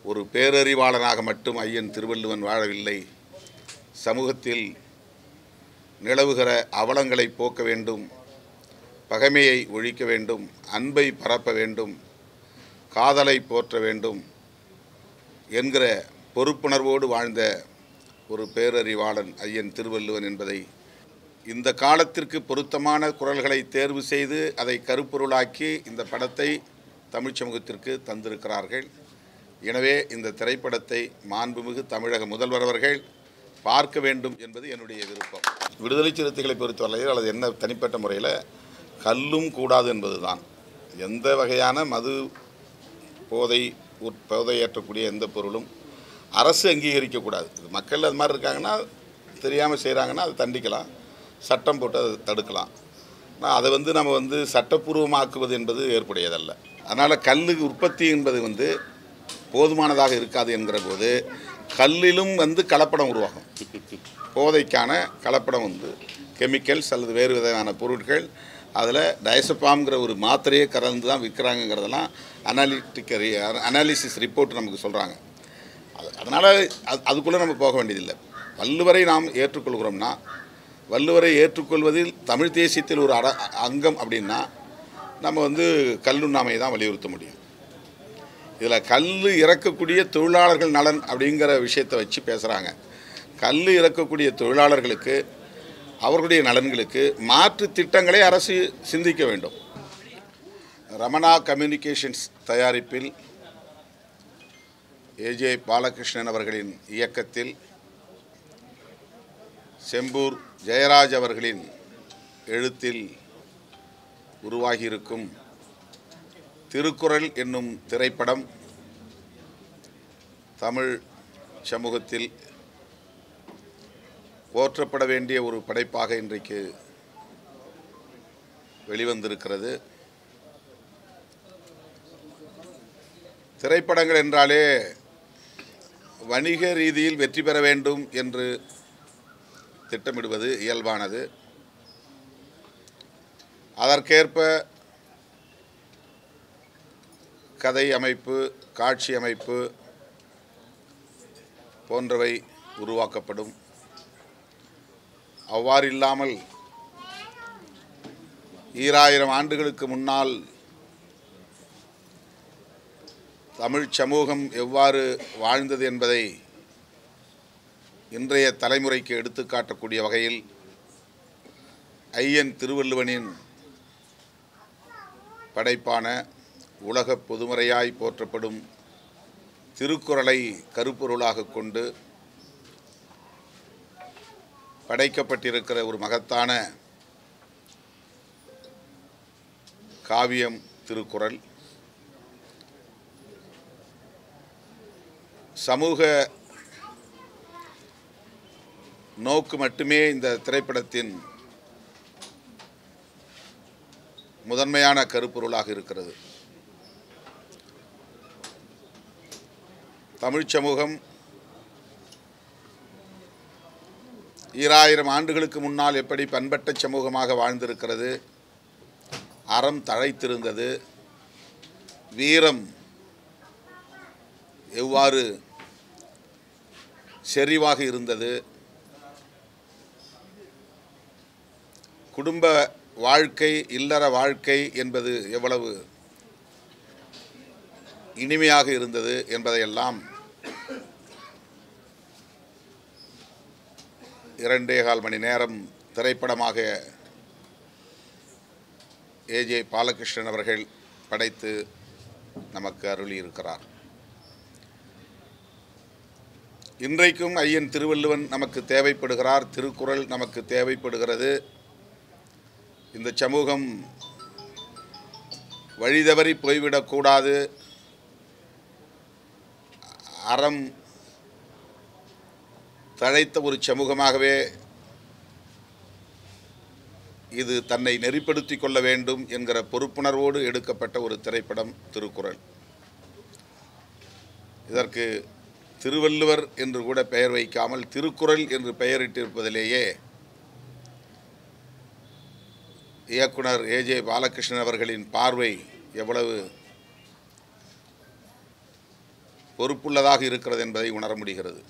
ஒரு பேரறிவாளனாக மட்டும் ஐயன் திருவள்ளுவன் வாழவில்லை. சமூகத்தில் நிலவுகிற அவலங்களை போக்க வேண்டும், பகைமையை ஒழிக்க வேண்டும், அன்பை பரப்ப வேண்டும், காதலை போற்ற வேண்டும் என்கிற பொறுப்புணர்வோடு வாழ்ந்த ஒரு பேரறிவாளன் ஐயன் திருவள்ளுவன் என்பதை இந்த காலத்திற்கு பொருத்தமான குரல்களை தேர்வு செய்து அதை கருப்பொருளாக்கி இந்த படத்தை தமிழ் சமூகத்திற்கு தந்திருக்கிறார்கள். எனவே இந்த திரைப்படத்தை மாண்புமிகு தமிழக முதல்வர் அவர்கள் பார்க்க வேண்டும் என்பது என்னுடைய விருப்பம். விடுதலை சிறுத்தைகளை பொறுத்தவரையில் அல்லது என்ன தனிப்பட்ட முறையில் கல்லும் கூடாது என்பது தான். எந்த வகையான மது போதை ஏற்றக்கூடிய எந்த பொருளும் அரசு அங்கீகரிக்கக்கூடாது. மக்கள் அது மாதிரி இருக்காங்கன்னா, தெரியாமல் செய்கிறாங்கன்னா அதை தண்டிக்கலாம், சட்டம் போட்டு அதை தடுக்கலாம். ஆனால் அதை நம்ம சட்டப்பூர்வமாக்குவது என்பது ஏற்புடையதல்ல. அதனால் கல் உற்பத்தி என்பது போதுமானதாக இருக்காது என்கிற போது கல்லிலும் கலப்படம் உருவாகும். போதைக்கான கலப்படம் கெமிக்கல்ஸ் அல்லது வேறு விதமான பொருட்கள் அதில் டயசப்பாம்ங்கிற ஒரு மாத்திரையே கலந்து தான் விற்கிறாங்கிறதெல்லாம் அனாலிசிஸ் ரிப்போர்ட் நமக்கு சொல்கிறாங்க. அதனால் அதுக்குள்ளே நம்ம போக வேண்டியதில்லை. வள்ளுவரை நாம் ஏற்றுக்கொள்கிறோம்னா, வள்ளுவரை ஏற்றுக்கொள்வதில் தமிழ் தேசியத்தில் ஒரு அங்கம் அப்படின்னா நம்ம கல்லுண்ணாமையை தான் வலியுறுத்த முடியும். இதில் கல் இறக்கக்கூடிய தொழிலாளர்கள் நலன் அப்படிங்கிற விஷயத்தை வச்சு பேசுகிறாங்க. கல் இறக்கக்கூடிய தொழிலாளர்களுக்கு, அவர்களுடைய நலன்களுக்கு மாற்று திட்டங்களை அரசு சிந்திக்க வேண்டும். ரமணா கம்யூனிகேஷன்ஸ் தயாரிப்பில் ஏஜே பாலகிருஷ்ணன் அவர்களின் இயக்கத்தில் செம்பூர் ஜெயராஜ் அவர்களின் எழுத்தில் உருவாகியிருக்கும் திருக்குறள் என்னும் திரைப்படம் தமிழ் சமூகத்தில் போற்றப்பட வேண்டிய ஒரு படைப்பாக இன்றைக்கு வெளிவந்திருக்கிறது. திரைப்படங்கள் என்றாலே வணிக ரீதியில் வெற்றி பெற வேண்டும் என்று திட்டமிடுவது இயல்பானது. அதற்கேற்ப கதை அமைப்பு, காட்சி அமைப்பு போன்றவை உருவாக்கப்படும். அவ்வாறு இல்லாமல் 2000 ஆண்டுகளுக்கு முன்னால் தமிழ் சமூகம் எவ்வாறு வாழ்ந்தது என்பதை இன்றைய தலைமுறைக்கு எடுத்துக்காட்டக்கூடிய வகையில் ஐயன் திருவள்ளுவனின் படைப்பான உலக பொதுமறையாய் போற்றப்படும் திருக்குறளை கருப்பொருளாக கொண்டு படைக்கப்பட்டிருக்கிற ஒரு மகத்தான காவியம் திருக்குறள். சமூக நோக்கு மட்டுமே இந்த திரைப்படத்தின் முதன்மையான கருப்பொருளாக இருக்கிறது. தமிழ் சமூகம் 2000 ஆண்டுகளுக்கு முன்னால் எப்படி பண்பட்ட சமூகமாக வாழ்ந்திருக்கிறது, அறம் தழைத்திருந்தது, வீரம் எவ்வாறு செறிவாக இருந்தது, குடும்ப வாழ்க்கை, இல்லற வாழ்க்கை என்பது எவ்வளவு இனிமையாக இருந்தது என்பதையெல்லாம் 2.25 மணி நேரம் திரைப்படமாக ஏஜே பாலகிருஷ்ணன் அவர்கள் படைத்து நமக்கு அருளியிருக்கிறார். இன்றைக்கும் ஐயன் திருவள்ளுவன் நமக்கு தேவைப்படுகிறார், திருக்குறள் நமக்கு தேவைப்படுகிறது. இந்த சமூகம் வழிதவறி போய்விடக்கூடாது, அறம் தழைத்த ஒரு சமூகமாகவே இது தன்னை நெறிப்படுத்திக் கொள்ள வேண்டும் என்கிற பொறுப்புணர்வோடு எடுக்கப்பட்ட ஒரு திரைப்படம் திருக்குறள். இதற்கு திருவள்ளுவர் என்று கூட பெயர் வைக்காமல் திருக்குறள் என்று பெயரிட்டிருப்பதிலேயே இயக்குனர் ஏஜே பாலகிருஷ்ணன் அவர்களின் பார்வை எவ்வளவு பொறுப்புள்ளதாக இருக்கிறது என்பதை உணர முடிகிறது.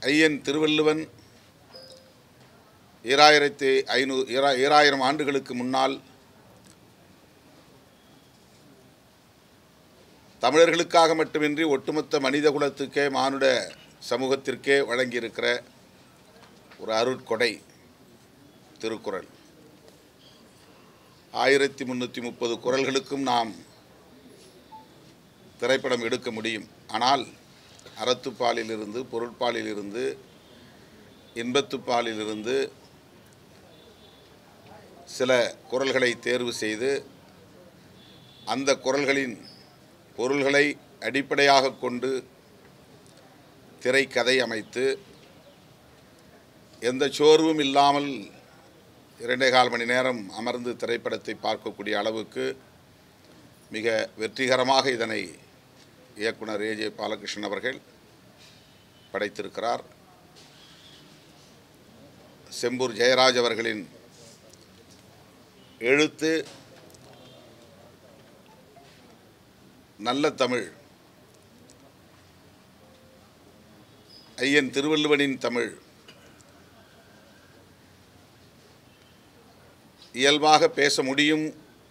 ஐயன் திருவள்ளுவன் 2500 ஆண்டுகளுக்கு முன்னால் தமிழர்களுக்காக மட்டுமின்றி ஒட்டுமொத்த மனித குலத்துக்கே, மானுட சமூகத்திற்கே வழங்கியிருக்கிற ஒரு அருட்கொடை திருக்குறள். 1330 குறள்களுக்கும் நாம் திரைப்படம் எடுக்க முடியும். ஆனால் அறத்துப்பாலிலிருந்து, பொருட்பாலிலிருந்து, இன்பத்துப்பாலிலிருந்து சில குறள்களை தேர்வு செய்து அந்த குறள்களின் பொருள்களை அடிப்படையாக கொண்டு திரைக்கதை அமைத்து எந்த சோர்வும் இல்லாமல் 2.25 மணி நேரம் அமர்ந்து திரைப்படத்தை பார்க்கக்கூடிய அளவுக்கு மிக வெற்றிகரமாக இதனை இயக்குனர் ஏ.ஜே. பாலகிருஷ்ணன் அவர்கள் படைத்திருக்கிறார். செம்பூர் ஜெயராஜ் அவர்களின் எழுத்து, நல்ல தமிழ், ஐயன் திருவள்ளுவனின் தமிழ் இயல்பாக பேச முடியும்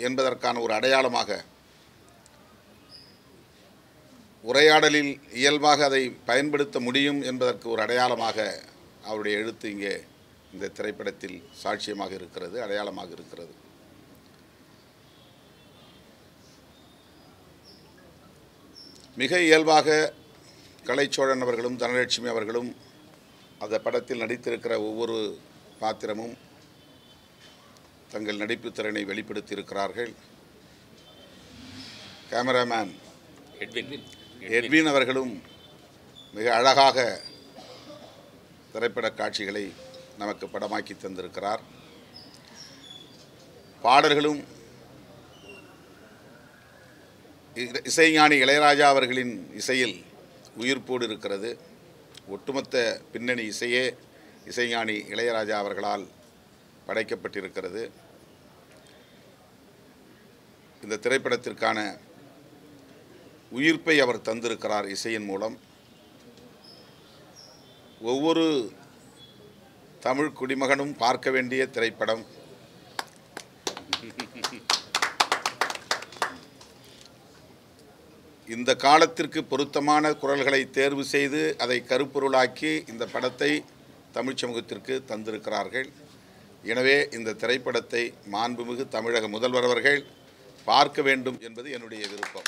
என்பதற்கான ஒரு அடையாளமாக, உரையாடலில் இயல்பாக அதை பயன்படுத்த முடியும் என்பதற்கு ஒரு அடையாளமாக அவருடைய எழுத்து இங்கே இந்த திரைப்படத்தில் சாட்சியமாக இருக்கிறது, அடையாளமாக இருக்கிறது. மிக இயல்பாக கலைச்சோழன் அவர்களும் தனலட்சுமி அவர்களும் அந்த படத்தில் நடித்திருக்கிற ஒவ்வொரு பாத்திரமும் தங்கள் நடிப்பு திறனை வெளிப்படுத்தியிருக்கிறார்கள். கேமராமேன் எட்வின் அவர்களும் மிக அழகாக திரைப்பட காட்சிகளை நமக்கு படமாக்கி தந்திருக்கிறார். பாடல்களும் இசைஞானி இளையராஜா அவர்களின் இசையில் உயிர்ப்போடு இருக்கிறது. ஒட்டுமொத்த பின்னணி இசையே இசைஞானி இளையராஜா அவர்களால் படைக்கப்பட்டிருக்கிறது. இந்த திரைப்படத்திற்கான உயிர்ப்பை அவர் தந்திருக்கிறார் இசையின் மூலம். ஒவ்வொரு தமிழ் குடிமகனும் பார்க்க வேண்டிய திரைப்படம். இந்த காலத்திற்கு பொருத்தமான குரல்களை தேர்வு செய்து அதை கருப்பொருளாக்கி இந்த படத்தை தமிழ் சமூகத்திற்கு தந்திருக்கிறார்கள். எனவே இந்த திரைப்படத்தை மாண்புமிகு தமிழக முதல்வர் அவர்கள் பார்க்க வேண்டும் என்பது என்னுடைய விருப்பம்.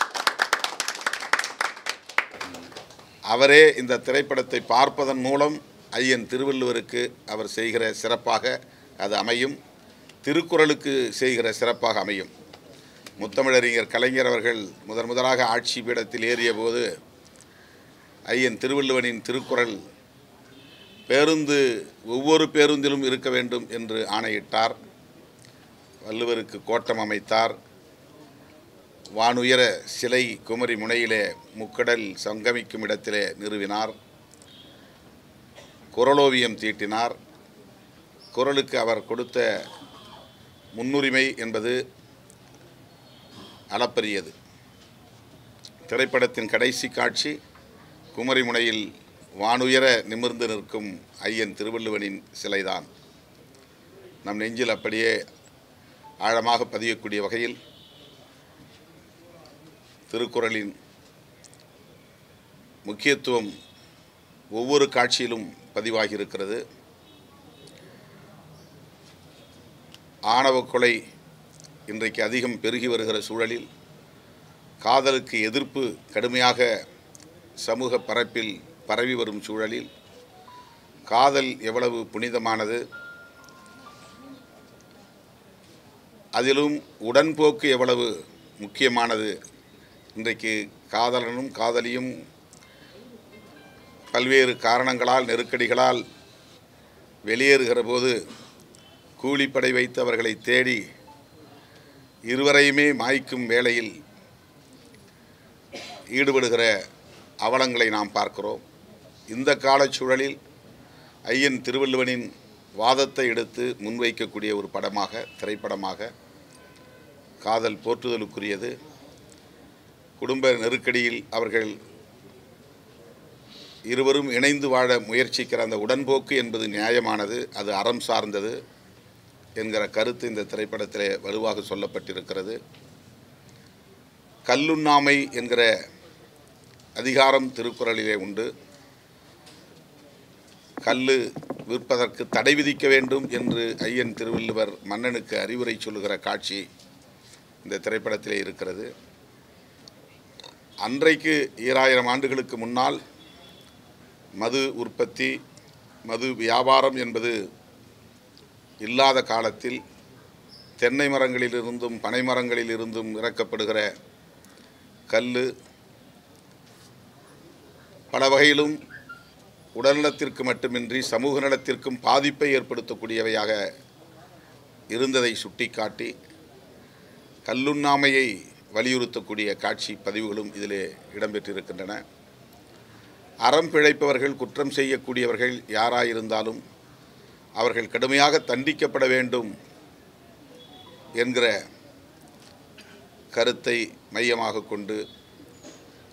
அவரே இந்த திரைப்படத்தை பார்ப்பதன் மூலம் ஐயன் திருவள்ளுவருக்கு அவர் செய்கிற சிறப்பாக அது அமையும், திருக்குறளுக்கு செய்கிற சிறப்பாக அமையும். முத்தமிழறிஞர் கலைஞர் அவர்கள் முதலாக ஆட்சி பீடத்தில் ஏறிய போது ஐயன் திருவள்ளுவனின் திருக்குறள் ஒவ்வொரு பேருந்திலும் இருக்க வேண்டும் என்று ஆணையிட்டார். வள்ளுவருக்கு கோட்டம் அமைத்தார். வானுயர சிலை குமரி முனையிலே முக்கடல் சங்கமிக்கும் இடத்திலே நிறுவினார். குறளோவியம் தீட்டினார். குறளுக்கு அவர் கொடுத்த முன்னுரிமை என்பது அளப்பரியது. திரைப்படத்தின் கடைசி காட்சி குமரி முனையில் வானுயர நிமிர்ந்து நிற்கும் ஐயன் திருவள்ளுவனின் சிலைதான். நம் நெஞ்சில் அப்படியே ஆழமாக பதியக்கூடிய வகையில் திருக்குறளின் முக்கியத்துவம் ஒவ்வொரு காட்சியிலும் பதிவாகி இருக்கிறது. ஆணவ கொலை இன்றைக்கு அதிகம் பெருகி வருகிற சூழலில், காதலுக்கு எதிர்ப்பு கடுமையாக சமூக பரப்பில் பரவி வரும் சூழலில், காதல் எவ்வளவு புனிதமானது, அதிலும் உடன்போக்கு எவ்வளவு முக்கியமானது. இன்றைக்கு காதலனும் காதலியும் பல்வேறு காரணங்களால், நெருக்கடிகளால் வெளியேறுகிற போது கூலிப்படை வைத்து அவர்களை தேடி இருவரையுமே மாய்க்கும் வேளையில் ஈடுபடுகிற அவலங்களை நாம் பார்க்கிறோம். இந்த காலச்சூழலில் ஐயன் திருவள்ளுவனின் வாதத்தை எடுத்து முன்வைக்கக்கூடிய ஒரு படமாக, திரைப்படமாக காதல் போற்றுதலுக்குரியது. குடும்ப நெருக்கடியில் அவர்கள் இருவரும் இணைந்து வாழ முயற்சிக்கிற அந்த உடன்போக்கு என்பது நியாயமானது, அது அறம் சார்ந்தது என்கிற கருத்து இந்த திரைப்படத்திலே வலுவாக சொல்லப்பட்டிருக்கிறது. கல்லுண்ணாமை என்கிற அதிகாரம் திருக்குறளிலே உண்டு. கல்லு விற்பதற்கு தடை விதிக்க வேண்டும் என்று ஐயன் திருவள்ளுவர் மன்னனுக்கு அறிவுரை சொல்லுகிற காட்சி இந்த திரைப்படத்திலே இருக்கிறது. அன்றைக்கு 2000 ஆண்டுகளுக்கு முன்னால் மது உற்பத்தி, மது வியாபாரம் என்பது இல்லாத காலத்தில் தென்னை மரங்களிலிருந்தும் பனை மரங்களிலிருந்தும் இறக்கப்படுகிற கல் பல வகையிலும் உடல்நலத்திற்கு மட்டுமின்றி சமூக நலத்திற்கும் பாதிப்பை ஏற்படுத்தக்கூடியவையாக இருந்ததை சுட்டிக்காட்டி கல்லுண்ணாமையை வலியுறுத்தக்கூடிய காட்சி பதிவுகளும் இதிலே இடம்பெற்றிருக்கின்றன. அறம் பிழைப்பவர்கள், குற்றம் செய்யக்கூடியவர்கள் யாராயிருந்தாலும் அவர்கள் கடுமையாக தண்டிக்கப்பட வேண்டும் என்கிற கருத்தை மையமாக கொண்டு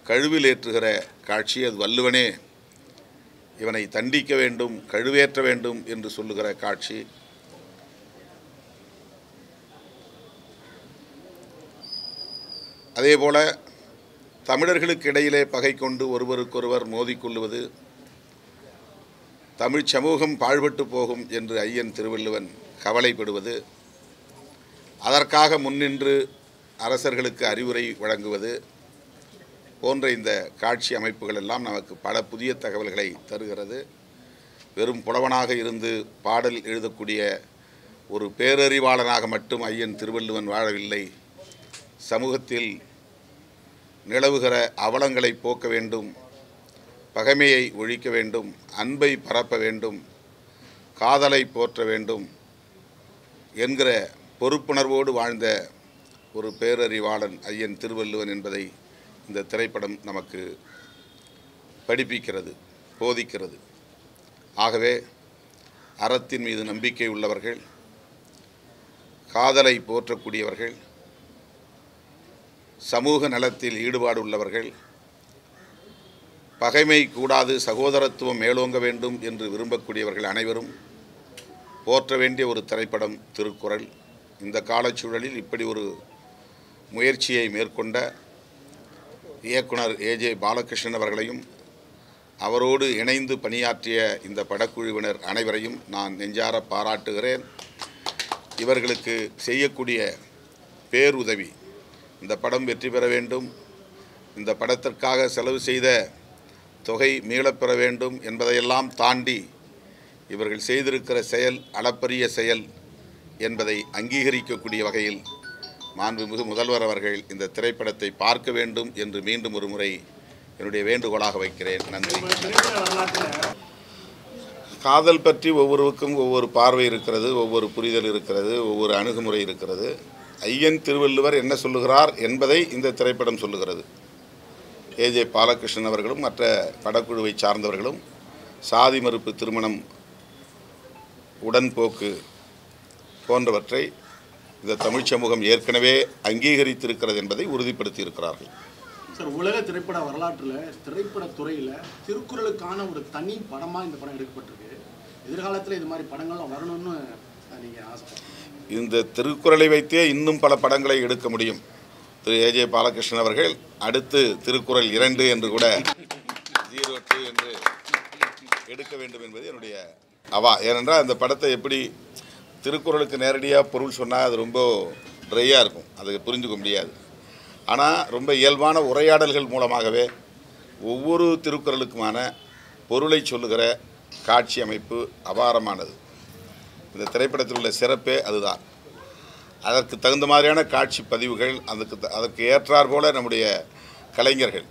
கழுவில் ஏற்றுகிற காட்சி, அது வள்ளுவனே இவனை தண்டிக்க வேண்டும், கழுவேற்ற வேண்டும் என்று சொல்லுகிற காட்சி. அதேபோல தமிழர்களுக்கு இடையிலே பகை கொண்டு ஒருவருக்கொருவர் மோதிக்கொள்வது, தமிழ் சமூகம் பாழ்பட்டு போகும் என்று ஐயன் திருவள்ளுவன் கவலைப்படுவது, அதற்காக முன்னின்று அரசர்களுக்கு அறிவுரை வழங்குவது போன்ற இந்த காட்சி அமைப்புகள் எல்லாம் நமக்கு பல புதிய தகவல்களை தருகிறது. வெறும் புலவனாக இருந்து பாடல் எழுதக்கூடிய ஒரு பேரறிவாளனாக மட்டும் ஐயன் திருவள்ளுவன் வாழவில்லை. சமூகத்தில் நிலவுகிற அவலங்களை போக்க வேண்டும், பகைமையை ஒழிக்க வேண்டும், அன்பை பரப்ப வேண்டும், காதலை போற்ற வேண்டும் என்கிற பொறுப்புணர்வோடு வாழ்ந்த ஒரு பேரறிவாளன் ஐயன் திருவள்ளுவன் என்பதை இந்த திரைப்படம் நமக்கு படிப்பிக்கிறது, போதிக்கிறது. ஆகவே அறத்தின் மீது நம்பிக்கை உள்ளவர்கள், காதலை போற்றக்கூடியவர்கள், சமூக நலத்தில் ஈடுபாடு உள்ளவர்கள், பகைமை கூடாது, சகோதரத்துவம் மேலோங்க வேண்டும் என்று விரும்பக்கூடியவர்கள் அனைவரும் போற்ற வேண்டிய ஒரு திரைப்படம் திருக்குறள். இந்த காலச்சூழலில் இப்படி ஒரு முயற்சியை மேற்கொண்ட இயக்குனர் ஏஜே பாலகிருஷ்ணன் அவர்களையும் அவரோடு இணைந்து பணியாற்றிய இந்த படக்குழுவினர் அனைவரையும் நான் நெஞ்சார பாராட்டுகிறேன். இவர்களுக்கு செய்யக்கூடிய பேருதவி, இந்த படம் வெற்றி பெற வேண்டும், இந்த படத்திற்காக செலவு செய்த தொகை மீளப்பெற வேண்டும் என்பதையெல்லாம் தாண்டி இவர்கள் செய்திருக்கிற செயல் அளப்பரிய செயல் என்பதை அங்கீகரிக்கக்கூடிய வகையில் மாண்புமிகு முதல்வர் அவர்கள் இந்த திரைப்படத்தை பார்க்க வேண்டும் என்று மீண்டும் ஒரு முறை என்னுடைய வேண்டுகோளாக வைக்கிறேன். நன்றி. காதல் பற்றி ஒவ்வொருவருக்கும் ஒவ்வொரு பார்வை இருக்கிறது, ஒவ்வொரு புரிதல் இருக்கிறது, ஒவ்வொரு அணுகுமுறை இருக்கிறது. ஐயன் திருவள்ளுவர் என்ன சொல்லுகிறார் என்பதை இந்த திரைப்படம் சொல்லுகிறது. ஏஜே பாலகிருஷ்ணன் அவர்களும் மற்ற படக்குழுவை சார்ந்தவர்களும் சாதி மறுப்பு திருமணம், உடன்போக்கு போன்றவற்றை இந்த தமிழ் சமூகம் ஏற்கனவே அங்கீகரித்திருக்கிறது என்பதை உறுதிப்படுத்தி இருக்கிறார்கள். சார், உலக திரைப்பட வரலாற்றில் திரைப்படத்துறையில் திருக்குறளுக்கான ஒரு தனி படமாக இந்த படம் எடுக்கப்பட்டிருக்கு. எதிர்காலத்தில் இது மாதிரி படங்கள்லாம் வரணும்னு நீங்கள் ஆசைப்படுறீங்க? இந்த திருக்குறளை வைத்தே இன்னும் பல படங்களை எடுக்க முடியும். திரு ஏஜே பாலகிருஷ்ணன் அவர்கள் அடுத்து திருக்குறள் 2 என்று கூட 02 என்று எடுக்க வேண்டும் என்பது என்னுடைய அவா. ஏனென்றால் அந்த படத்தை எப்படி திருக்குறளுக்கு நேரடியாக பொருள் சொன்னால் அது ரொம்ப ட்ரையாக இருக்கும், அதை புரிஞ்சுக்க முடியாது. ஆனால் ரொம்ப இயல்பான உரையாடல்கள் மூலமாகவே ஒவ்வொரு திருக்குறளுக்குமான பொருளை சொல்லுகிற காட்சி அமைப்பு அபாரமானது. இந்த திரைப்படத்தில் உள்ள சிறப்பே அதுதான். அதற்கு தகுந்த மாதிரியான காட்சி பதிவுகள், அதற்கு ஏற்றார் போல நம்முடைய கலைஞர்கள்,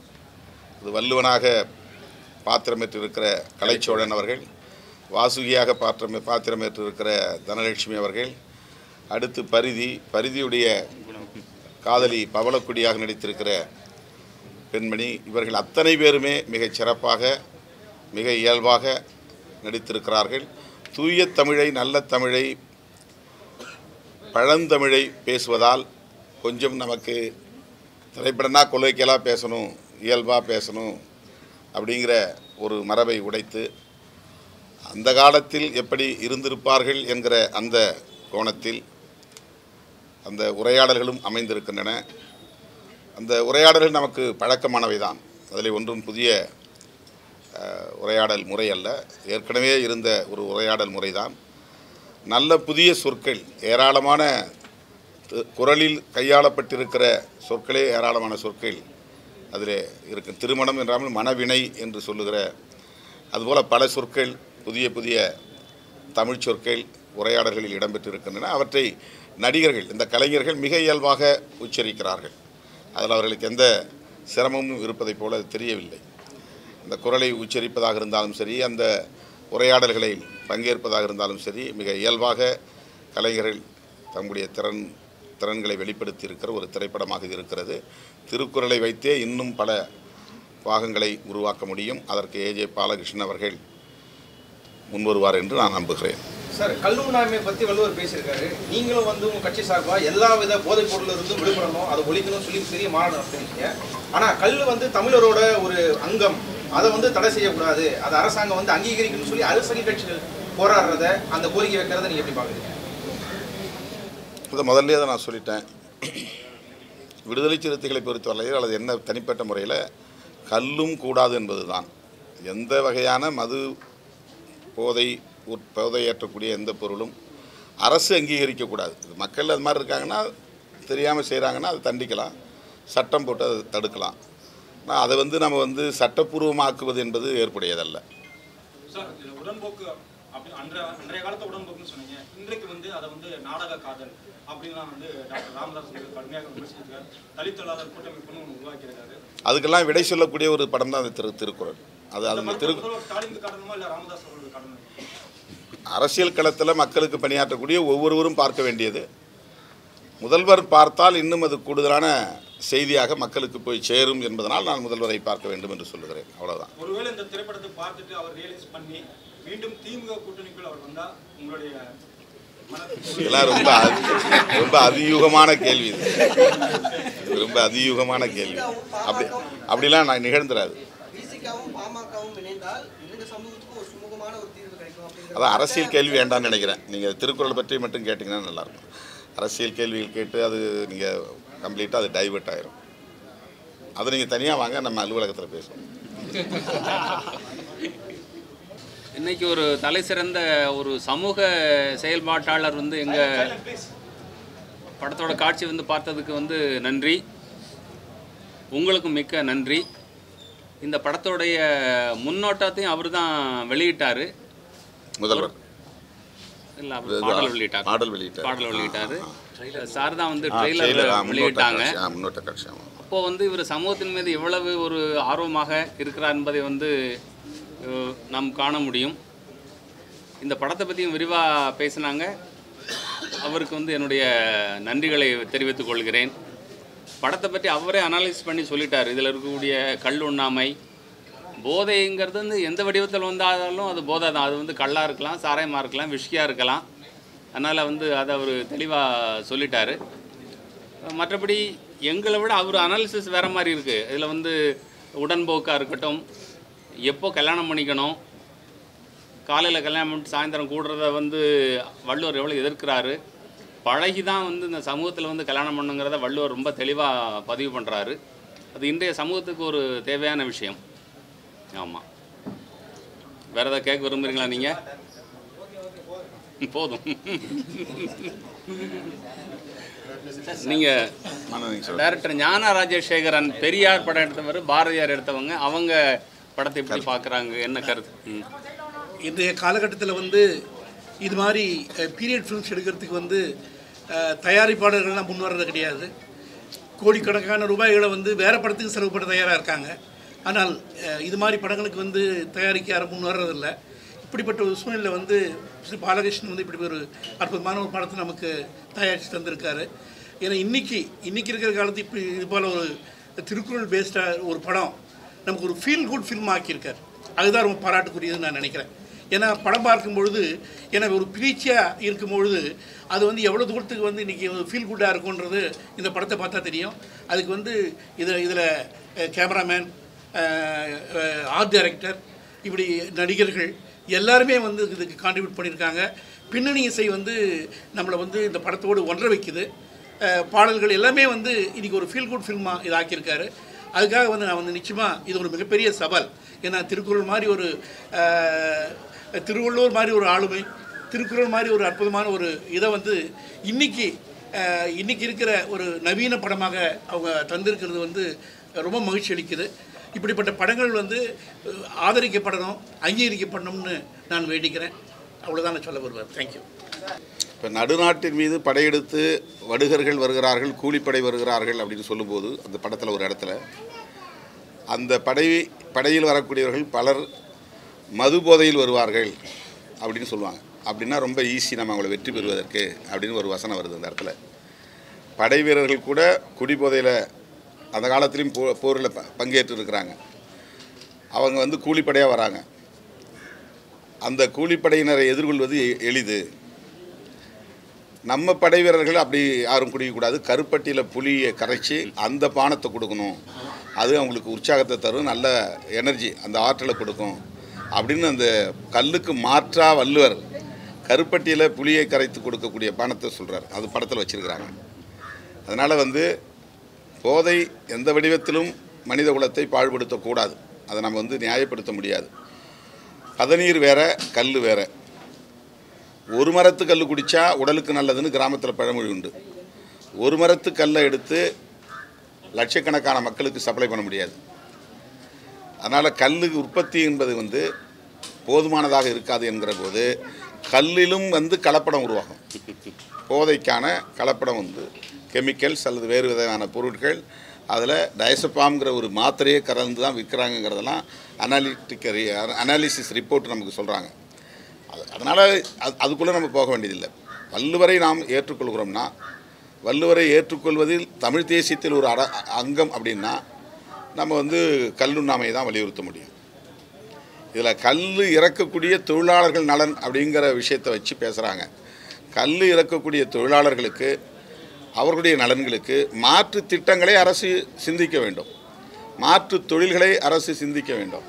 இது வள்ளுவனாக பாத்திரமேற்றிருக்கிற கலைச்சோழன் அவர்கள், வாசுகியாக பாத்திரமேற்றிருக்கிற தனலட்சுமி அவர்கள், அடுத்து பரிதியுடைய காதலி பவளக்குடியாக நடித்திருக்கிற பெண்மணி, இவர்கள் அத்தனை பேருமே மிகச் சிறப்பாக மிக இயல்பாக நடித்திருக்கிறார்கள். தூய தமிழை, நல்ல தமிழை, பழந்தமிழை பேசுவதால் கொஞ்சம் நமக்கு திரைப்படம்னா கொலைக்கலாக பேசணும், இயல்பாக பேசணும் அப்படிங்கிற ஒரு மரபை உடைத்து அந்த காலத்தில் எப்படி இருந்திருப்பார்கள் என்கிற அந்த கோணத்தில் அந்த உரையாடல்களும் அமைந்திருக்கின்றன. அந்த உரையாடல்கள் நமக்கு பழக்கமானவை தான். அதில் ஒன்றும் புதிய உரையாடல் முறை அல்ல, ஏற்கனவே இருந்த ஒரு உரையாடல் முறைதான். நல்ல புதிய சொற்கள், ஏராளமான குரலில் கையாளப்பட்டிருக்கிற சொற்களே ஏராளமான சொற்கள் அதில் இருக்கும். திருமணம் என்றாமல் மனவினை என்று சொல்லுகிற அதுபோல் பல சொற்கள், புதிய புதிய தமிழ் சொற்கள் உரையாடல்களில் இடம்பெற்றிருக்கின்றன. அவற்றை நடிகர்கள், இந்த கலைஞர்கள் மிக இயல்பாக உச்சரிக்கிறார்கள். அதில் அவர்களுக்கு எந்த சிரமமும் இருப்பதைப் போல தெரியவில்லை. இந்த குரலை உச்சரிப்பதாக இருந்தாலும் சரி, அந்த உரையாடல்களை பங்கேற்பதாக இருந்தாலும் சரி, மிக இயல்பாக கலைஞர்கள் தங்களுடைய திறன்களை வெளிப்படுத்தி இருக்கிற ஒரு திரைப்படமாக இது இருக்கிறது. திருக்குறளை வைத்தே இன்னும் பல பாகங்களை உருவாக்க முடியும். அதற்கு ஏஜே பாலகிருஷ்ணன் அவர்கள் முன்வருவார் என்று நான் நம்புகிறேன். சார், கல்லுண்ணாமை பற்றி வள்ளுவர் பேசியிருக்காரு. நீங்களும் உங்கள் கட்சி சார்பாக எல்லா வித போதைப் பொருள் இருந்தும் விடுபடணும், அதை ஒழிக்கணும்னு சொல்லி பெரிய மாநாடு நடத்துறீங்க. ஆனால் கல் தமிழரோட ஒரு அங்கம், அதை தடை செய்யக்கூடாது, அதை அரசாங்கம் அங்கீகரிக்கணும்னு சொல்லி அரசியல் கட்சிகள் போராடுறத, அந்த கோரிக்கை வைக்கிறத நீங்கள் எப்படி பார்க்குறீங்க? இதை முதல்ல அதை நான் சொல்லிட்டேன். விடுதலை சிறுத்தைகளை பொறுத்தவரையில் அல்லது என்ன தனிப்பட்ட முறையில் கல்லும் கூடாது என்பது தான். எந்த வகையான மது போதை ஏற்றக்கூடிய எந்த பொருளும் அரசு அங்கீகரிக்கக்கூடாது. மக்கள் அது மாதிரி இருக்காங்கன்னா, தெரியாமல் செய்கிறாங்கன்னா அதை தண்டிக்கலாம், சட்டம் போட்டு அதை தடுக்கலாம். ஆனால் அதை நம்ம சட்டப்பூர்வமாக்குவது என்பது ஏற்புடையதல்ல. சார், உடன்போக்கு அப்படி அன்றைய காலத்தை உடன்போக்குன்னு சொன்னீங்க. இன்றைக்கு அதை நாடக காதல் அப்படின்லாம் டாக்டர் ராமதாஸ் கடுமையாக விமர்சிச்சிருக்காரு. தலித் தொழிலாளர் கூட்டமைப்புன்னு ஒன்று உருவாக்கியிருக்காரு. அதுக்கெல்லாம் விடை சொல்லக்கூடிய ஒரு படம் தான் அந்த திருக்குறள். அது ஸ்டாலினுக்கு காரணமா இல்லை ராமதாஸ் அவர்களுக்கு காரணம்? அரசியல் களத்தில் மக்களுக்கு பணியாற்றக்கூடிய ஒவ்வொருவரும் பார்க்க வேண்டியது. முதல்வர் பார்த்தால் இன்னும் அது கூடுதலான செய்தியாக மக்களுக்கு போய் சேரும் என்பதனால் நான் முதல்வரை பார்க்க வேண்டும் என்று சொல்லுகிறேன். அவ்வளவுதான். ஒருவேளை இந்த திரைப்படத்தை பார்த்துட்டு அவர் ரியலைஸ் பண்ணி மீண்டும் திமுக கூட்டணிக்குள் அவர் வந்தா உங்களுடைய இதெல்லாம் ரொம்ப அதியூகமான கேள்வி. ரொம்ப அதியூகமான கேள்வி. அப்படிலாம் நான் நிகழ்ந்துடாது. அதான் அரசியல் கேள்வி வேண்டாம்னு நினைக்கிறேன். நீங்கள் திருக்குறள் பற்றி மட்டும் கேட்டிங்கன்னா நல்லாயிருக்கும். அரசியல் கேள்விகள் கேட்டு அது நீங்கள் கம்ப்ளீட்டாக அது டைவெர்ட் ஆயிரும். அது நீங்கள் தனியாக வாங்க, நம்ம அலுவலகத்தில் பேசுவோம். இன்றைக்கி ஒரு தலை சிறந்த ஒரு சமூக செயல்பாட்டாளர் எங்கள் படத்தோட காட்சி பார்த்ததுக்கு நன்றி. உங்களுக்கும் மிக்க நன்றி. இந்த படத்தோடைய முன்னோட்டத்தையும் அவர் தான் வெளியிட்டார். முதல்வர் இல்லை, பாடல் வெளியிட்டார். சார் தான் ட்ரெய்லர் வெளியிட்டாங்க. அப்போது இவர் சமூகத்தின் மீது எவ்வளவு ஒரு ஆர்வமாக இருக்கிறார் என்பதை நாம் காண முடியும். இந்த படத்தை பற்றியும் விரிவாக பேசினாங்க. அவருக்கு என்னுடைய நன்றிகளை தெரிவித்துக் கொள்கிறேன். படத்தை பற்றி அவரே அனாலிசிஸ் பண்ணி சொல்லிட்டார். இதில் இருக்கக்கூடிய கல் உண்ணாமை, போதைங்கிறது எந்த வடிவத்தில் வந்தாலும் அது போதை தான். அது கல்லாக இருக்கலாம், சாராயமாக இருக்கலாம், விஷ்கியாக இருக்கலாம். அதனால் அதை அவர் தெளிவாக சொல்லிட்டார். மற்றபடி எங்களை விட அவர் அனாலிசிஸ் வேறு மாதிரி இருக்குது. இதில் உடன்போக்காக இருக்கட்டும், எப்போ கல்யாணம் பண்ணிக்கணும், காலையில் கல்யாணம் பண்ணிட்டு சாயந்தரம் கூடுறத வள்ளுவர் எவ்வளோ எதிர்க்கிறாரு, பழகி தான் இந்த சமூகத்தில் கல்யாணம் பண்ணுங்கிறத வள்ளுவர் ரொம்ப தெளிவாக பதிவு பண்ணுறாரு. அது இன்றைய சமூகத்துக்கு ஒரு தேவையான விஷயம். ஆமாம். வேறு ஏதாவது கேட்க விரும்புகிறீங்களா நீங்கள்? போதும். நீங்கள் டைரக்டர் ஞான ராஜசேகரன் பெரியார் படம் எடுத்தவர், பாரதியார் எடுத்தவங்க, அவங்க படத்தை எப்படி பார்க்குறாங்க, என்ன கருத்து? இன்றைய காலகட்டத்தில் இது மாதிரி பீரியட் ஃபிலிம்ஸ் எடுக்கிறதுக்கு தயாரிப்பாளர்கள்லாம் முன் வர்றது கிடையாது. கோடிக்கணக்கான ரூபாய்களை வேறு படத்துக்கு செலவு பண்ண தயாராக இருக்காங்க. ஆனால் இது மாதிரி படங்களுக்கு தயாரிக்க யாரும் முன் வர்றதில்லை. இப்படிப்பட்ட ஒரு சூழ்நிலை ஸ்ரீ பாலகிருஷ்ணன் இப்படி ஒரு அற்புதமான ஒரு படத்தை நமக்கு தயாரித்து தந்திருக்காரு. ஏன்னா இன்றைக்கி இருக்கிற காலத்து இப்படி இது போல் ஒரு திருக்குறள் பேஸ்டாக ஒரு படம் நமக்கு ஒரு ஃபீல் குட் ஃபில்ம் ஆக்கியிருக்கார். அதுதான் ரொம்ப பாராட்டுக்குரியதுன்னு நான் நினைக்கிறேன். ஏன்னா படம் பார்க்கும் பொழுது எனக்கு ஒரு பிரீச்சியாக இருக்கும் பொழுது அது வந்து எவ்வளோ தூரத்துக்கு வந்து இன்றைக்கி ஃபீல் குட்டாக இருக்குன்றது இந்த படத்தை பார்த்தா தெரியும். அதுக்கு வந்து இதில் கேமராமேன், ஆர்ட் டைரக்டர், இப்படி நடிகர்கள் எல்லாருமே வந்து இதுக்கு கான்ட்ரிபியூட் பண்ணியிருக்காங்க. பின்னணி இசை வந்து நம்மளை வந்து இந்த படத்தோடு ஒன்றை வைக்குது. பாடல்கள் எல்லாமே வந்து இன்றைக்கி ஒரு ஃபீல் குட் ஃபில்மாக இது ஆக்கியிருக்காரு. அதுக்காக வந்து நான் வந்து நிச்சயமாக இது ஒரு மிகப்பெரிய சவால். ஏன்னா திருக்குறள் மாதிரி ஒரு திருவள்ளுவர் மாதிரி ஒரு ஆளுமை, திருக்குறள் மாதிரி ஒரு அற்புதமான ஒரு இதை வந்து இன்றைக்கி இருக்கிற ஒரு நவீன படமாக அவங்க தந்திருக்கிறது வந்து ரொம்ப மகிழ்ச்சி அளிக்குது. இப்படிப்பட்ட படங்கள் வந்து ஆதரிக்கப்படணும், அங்கீகரிக்கப்படணும்னு நான் வேண்டிக்கிறேன். அவ்வளோதான் நான் சொல்ல வருவேன். தேங்க்யூ. இப்போ நடுநாட்டின் மீது படையெடுத்து வடுகர்கள் வருகிறார்கள், கூலிப்படை வருகிறார்கள் அப்படின்னு சொல்லும்போது அந்த படத்தில் ஒரு இடத்துல அந்த படையில் வரக்கூடியவர்கள் பலர் மது போதையில் வருவார்கள் அப்படின்னு சொல்லுவாங்க. அப்படின்னா ரொம்ப ஈஸி நம்ம அவங்கள வெற்றி பெறுவதற்கு அப்படின்னு ஒரு வசனம் வருது அந்த இடத்துல. படை வீரர்கள் கூட குடிபோதையில் அந்த காலத்திலையும் போரில் பங்கேற்று இருக்கிறாங்க. அவங்க வந்து கூலிப்படையாக வராங்க. அந்த கூலிப்படையினரை எதிர்கொள்வது எளிது. நம்ம படை வீரர்கள் அப்படி யாரும் குடிக்கக்கூடாது. கருப்பட்டியில் புளியை கரைச்சி அந்த பானத்தை கொடுக்கணும். அது அவங்களுக்கு உற்சாகத்தை தரும், நல்ல எனர்ஜி, அந்த ஆற்றலை கொடுக்கும் அப்படின்னு அந்த கல்லுக்கு மாற்றாக வள்ளுவர் கருப்பட்டியில் புளியை கரைத்து கொடுக்கக்கூடிய பானத்தை சொல்கிறார். அது படத்தில் வச்சுருக்கிறாங்க. அதனால் வந்து போதை எந்த வடிவத்திலும் மனித குலத்தை பாழ்படுத்தக்கூடாது. அதை நம்ம வந்து நியாயப்படுத்த முடியாது. பதநீர் வேற, கல் வேற. ஒரு மரத்து கல் குடித்தா உடலுக்கு நல்லதுன்னு கிராமத்தில் பழமொழி உண்டு. ஒரு மரத்து கல்லை எடுத்து லட்சக்கணக்கான மக்களுக்கு சப்ளை பண்ண முடியாது. அதனால் கல்லுக்கு உற்பத்தி என்பது வந்து போதுமானதாக இருக்காது என்கிற போது கல்லிலும் வந்து கலப்படம் உருவாகும். போதைக்கான கலப்படம் வந்து கெமிக்கல்ஸ் அல்லது வேறு விதமான பொருட்கள், அதில் டயசப்பாம்ங்கிற ஒரு மாத்திரையே கலந்து தான் விற்கிறாங்கிறதெல்லாம் அனாலிசிஸ் ரிப்போர்ட் நமக்கு சொல்கிறாங்க. அதனால் அதுக்குள்ளே நம்ம போக வேண்டியதில்லை. வள்ளுவரை நாம் ஏற்றுக்கொள்கிறோம்னா, வள்ளுவரை ஏற்றுக்கொள்வதில் தமிழ் தேசியத்தில் ஒரு அங்கம் அப்படின்னா நம்ம வந்து கல்லுண்ணாமையை தான் வலியுறுத்த முடியும். இதில் கல் இறக்கக்கூடிய தொழிலாளர்கள் நலன் அப்படிங்கிற விஷயத்தை வச்சு பேசுகிறாங்க. கல் இறக்கக்கூடிய தொழிலாளர்களுக்கு, அவர்களுடைய நலன்களுக்கு மாற்று திட்டங்களை அரசு சிந்திக்க வேண்டும். மாற்று தொழில்களை அரசு சிந்திக்க வேண்டும்.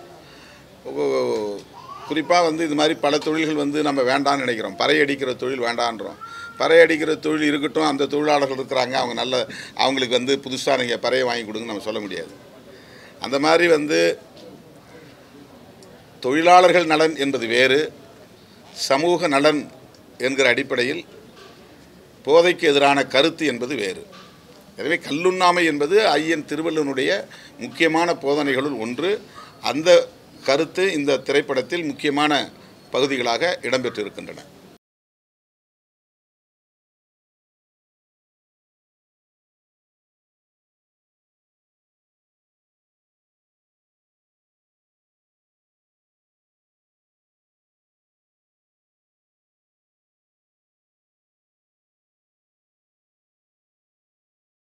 குறிப்பாக வந்து இது மாதிரி பல தொழில்கள் வந்து நம்ம வேண்டான்னு நினைக்கிறோம். பறை அடிக்கிற தொழில் வேண்டான்றோம். பறை அடிக்கிற தொழில் இருக்கட்டும், அந்த தொழிலாளர்கள் இருக்கிறாங்க, அவங்க அவங்களுக்கு வந்து புதுசாக நீங்கள் பறையை வாங்கி கொடுங்க நம்ம சொல்ல முடியாது. அந்த மாதிரி வந்து தொழிலாளர்கள் நலன் என்பது வேறு, சமூக நலன் என்கிற அடிப்படையில் போதைக்கு எதிரான கருத்து என்பது வேறு. எனவே கல்லுண்ணாமை என்பது ஐயன் திருவள்ளுவனுடைய முக்கியமான போதனைகளுள் ஒன்று. அந்த கருத்து இந்த திரைப்படத்தில் முக்கியமான பகுதிகளாக இடம்பெற்றிருக்கின்றன.